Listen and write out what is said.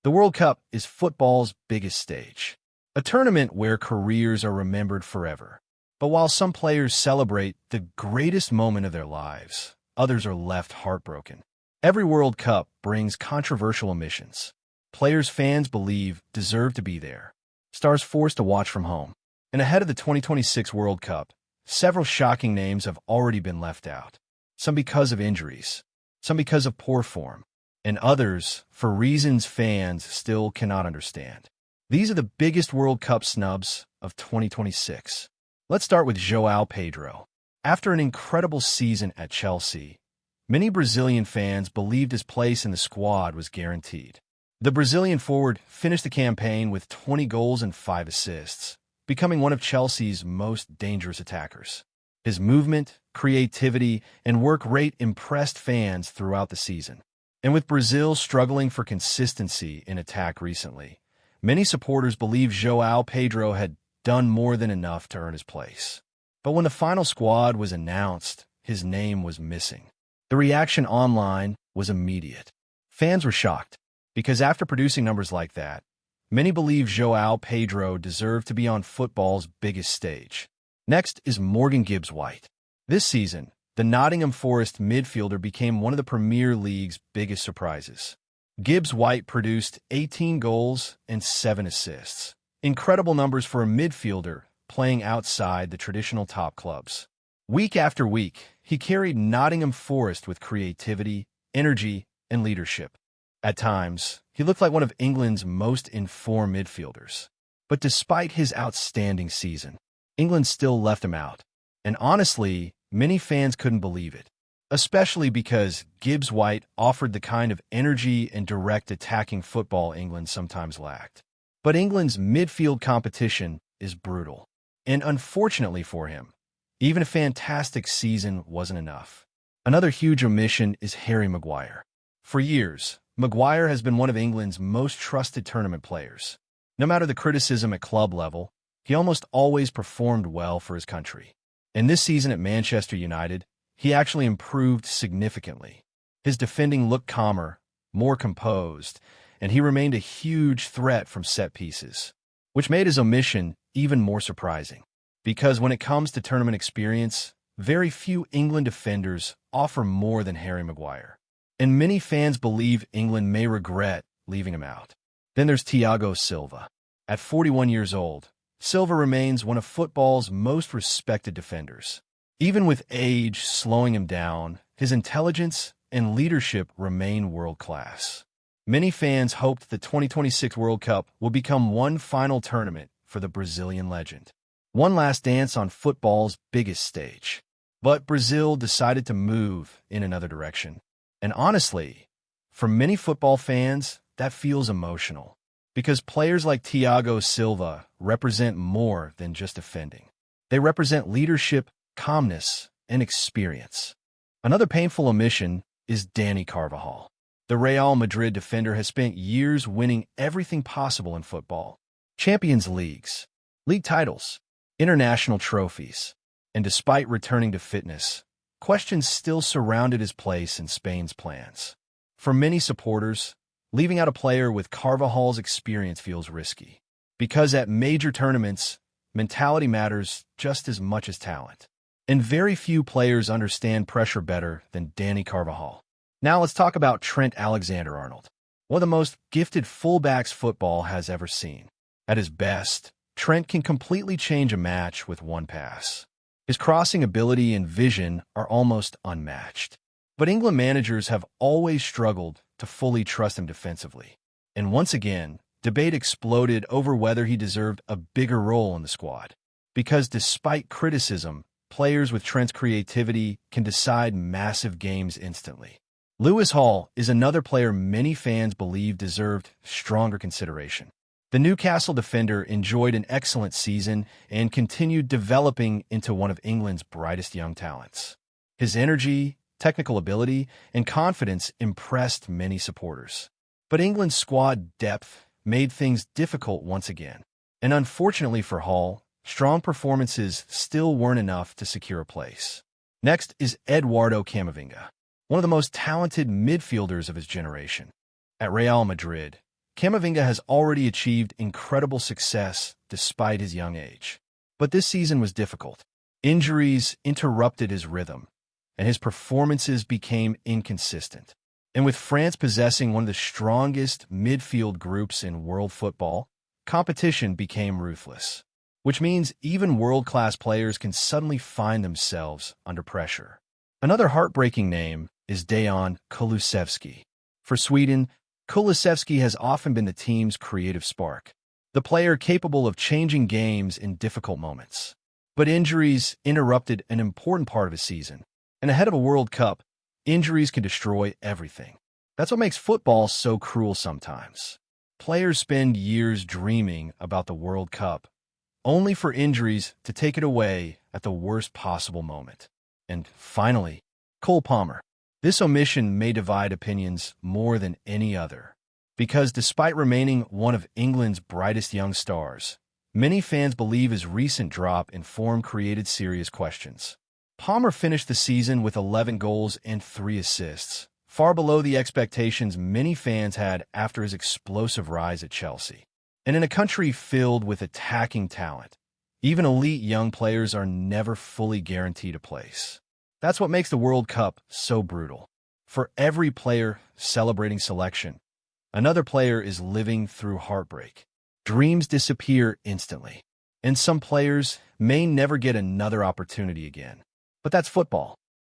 The World Cup is football's biggest stage, a tournament where careers are remembered forever. But while some players celebrate the greatest moment of their lives, others are left heartbroken. Every World Cup brings controversial omissions. Players fans believe deserve to be there. Stars forced to watch from home. And ahead of the 2026 World Cup, several shocking names have already been left out. Some because of injuries, some because of poor form, and others for reasons fans still cannot understand. These are the biggest World Cup snubs of 2026. Let's start with João Pedro. After an incredible season at Chelsea, many Brazilian fans believed his place in the squad was guaranteed. The Brazilian forward finished the campaign with 20 goals and 5 assists, becoming one of Chelsea's most dangerous attackers. His movement, creativity, and work rate impressed fans throughout the season. And with Brazil struggling for consistency in attack recently, many supporters believe João Pedro had done more than enough to earn his place. But when the final squad was announced, his name was missing. The reaction online was immediate. Fans were shocked, because after producing numbers like that, many believe João Pedro deserved to be on football's biggest stage. Next is Morgan Gibbs-White. This season, the Nottingham Forest midfielder became one of the Premier League's biggest surprises. Gibbs-White produced 18 goals and 7 assists. Incredible numbers for a midfielder playing outside the traditional top clubs. Week after week, he carried Nottingham Forest with creativity, energy, and leadership. At times, he looked like one of England's most informed midfielders. But despite his outstanding season, England still left him out. And honestly, many fans couldn't believe it, especially because Gibbs-White offered the kind of energy and direct attacking football England sometimes lacked. But England's midfield competition is brutal. And unfortunately for him, even a fantastic season wasn't enough. Another huge omission is Harry Maguire. For years, Maguire has been one of England's most trusted tournament players. No matter the criticism at club level, he almost always performed well for his country. And this season at Manchester United, he actually improved significantly. His defending looked calmer, more composed, and he remained a huge threat from set pieces, which made his omission even more surprising. Because when it comes to tournament experience, very few England defenders offer more than Harry Maguire. And many fans believe England may regret leaving him out. Then there's Thiago Silva. At 41 years old, Silva remains one of football's most respected defenders. Even with age slowing him down, his intelligence and leadership remain world-class. Many fans hoped the 2026 World Cup will become one final tournament for the Brazilian legend. One last dance on football's biggest stage. But Brazil decided to move in another direction. And honestly, for many football fans, that feels emotional. Because players like Thiago Silva represent more than just defending. They represent leadership, calmness, and experience. Another painful omission is Dani Carvajal. The Real Madrid defender has spent years winning everything possible in football. Champions Leagues, league titles, international trophies. And despite returning to fitness, questions still surrounded his place in Spain's plans. For many supporters, leaving out a player with Carvajal's experience feels risky. Because at major tournaments, mentality matters just as much as talent. And very few players understand pressure better than Dani Carvajal. Now let's talk about Trent Alexander-Arnold, one of the most gifted fullbacks football has ever seen. At his best, Trent can completely change a match with one pass. His crossing ability and vision are almost unmatched. But England managers have always struggled to fully trust him defensively. And once again, debate exploded over whether he deserved a bigger role in the squad. Because despite criticism, players with Trent's creativity can decide massive games instantly. Lewis Hall is another player many fans believe deserved stronger consideration. The Newcastle defender enjoyed an excellent season and continued developing into one of England's brightest young talents. His energy, technical ability, and confidence impressed many supporters. But England's squad depth made things difficult once again. And unfortunately for Hall, strong performances still weren't enough to secure a place. Next is Eduardo Camavinga, one of the most talented midfielders of his generation. At Real Madrid, Camavinga has already achieved incredible success despite his young age. But this season was difficult. Injuries interrupted his rhythm, and his performances became inconsistent. And with France possessing one of the strongest midfield groups in world football, competition became ruthless, which means even world-class players can suddenly find themselves under pressure. Another heartbreaking name is Dejan Kulusevski. For Sweden, Kulusevski has often been the team's creative spark, the player capable of changing games in difficult moments. But injuries interrupted an important part of his season, and ahead of a World Cup, injuries can destroy everything. That's what makes football so cruel sometimes. Players spend years dreaming about the World Cup, only for injuries to take it away at the worst possible moment. And finally, Cole Palmer. This omission may divide opinions more than any other, because despite remaining one of England's brightest young stars, many fans believe his recent drop in form created serious questions. Palmer finished the season with 11 goals and 3 assists, far below the expectations many fans had after his explosive rise at Chelsea. And in a country filled with attacking talent, even elite young players are never fully guaranteed a place. That's what makes the World Cup so brutal. For every player celebrating selection, another player is living through heartbreak. Dreams disappear instantly, and some players may never get another opportunity again. But that's football.